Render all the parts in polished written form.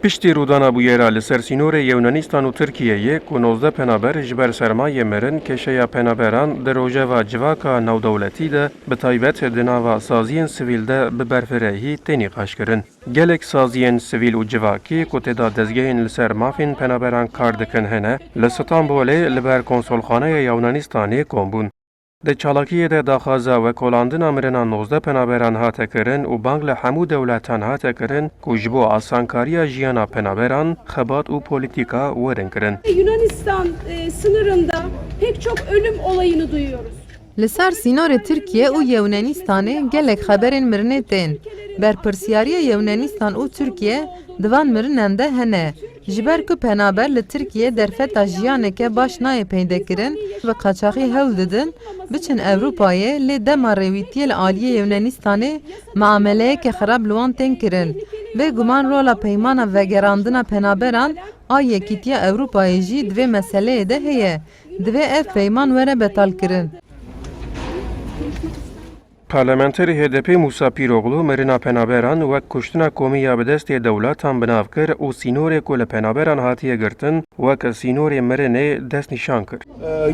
Piştî rûdana bûyera li ser sînorê Yewnanistan û Tirkiyeyê ku 19 penaber ji ber sermayê mirin keşeya penaberan di rojeva civaka navdewletî de bi taybet di nava saziyên sivîl de bi berfirehî tenê xweşkirin. Gelek saziyên sivîl û civakî ku têda dezgehên li ser mafên penaberan kar dikin hene, li Stenbolê li ber konsolxaneya Yewnanistanê kom bûn. Di çalakiyê de daxwaza vekolandina mirina 19 penaberan hate kirin û bang li hemû dewletan hate kirin ku ji bo asankariya jiyana penaberan, xebat û polîtîka werin kirin. Yunanistan sınırında pek çok ölüm olayını duyuyoruz. Li ser sînorê Tirkiye û Yewnanistanê gelek xeberên mirinê tên. Berpirsyariya Yewnanistan û Tirkiye di van mirinen de hene. Ji ber ku penaber li Tirkiye derfeta jiyaneke baş nayê peydekirin ve qaçaxî hewl didin, biçin Ewropayê lê dema rêwîtiyê li aliyê Yewnanistanê muameleyeke xerab li wan tên kirin. Vê guman rola peymana vegerandina penaberan a Yekîtiya Ewropayê jî divê meseleyê de heye. Divê ev peyman were betalkirin. Parlamenterê HDP Musa Pîroğlu mirina penaberan wek kuştina komîya bi destê dewletan binav kir û sînorê ku li penaberan hatiye girtin wek sînorê mirinê dest nîşan kir.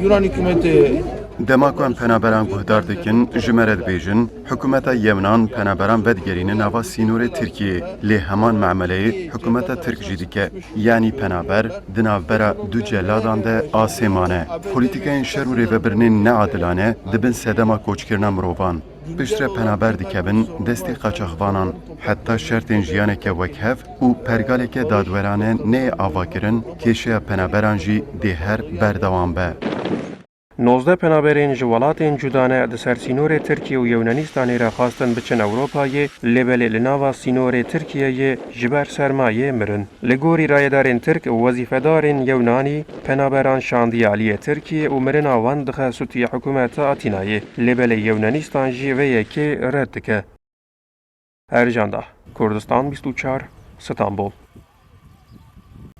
Yunan hükümeti Dema ku em penaberan guhdar dikin, ji me re dibêjin, hikûmeta Yewnan penaberan vedigerîne nava sînorê Tirkiyê. Lê heman memeleyê hikûmeta Tirk jî dike. Yanî penaber di navbera du celadan de asêmane. Polîtîkayên şer û rêvebirinên neadilane dibin sedema koçkirina mirovan. Piştre penaber dikevin destê qaçaxvanan, heta şertên jiyaneke wekhev û pergaleke dadwerane neyê avakirin, kêşeya penaberan jî dê her berdewam be. 19 penaberên ji welatên cudane di ser sînorê Tirkiye û Yewnanistanê re xwastin biçin Ewropayê, lêbelê li nava sînorê Tirkiyeyê ji ber sermayê mirin. Li gorî rayedarên Tirk û wezîfedarên Yewnanî, penaberan şandiye aliyê Tirkiye û mirina wan dixe sûtiya hikûmeta Atînayê. Lêbelê Yewnanistan jî vê yekê red dike. Ercan Kurdistan 24 Stenbol.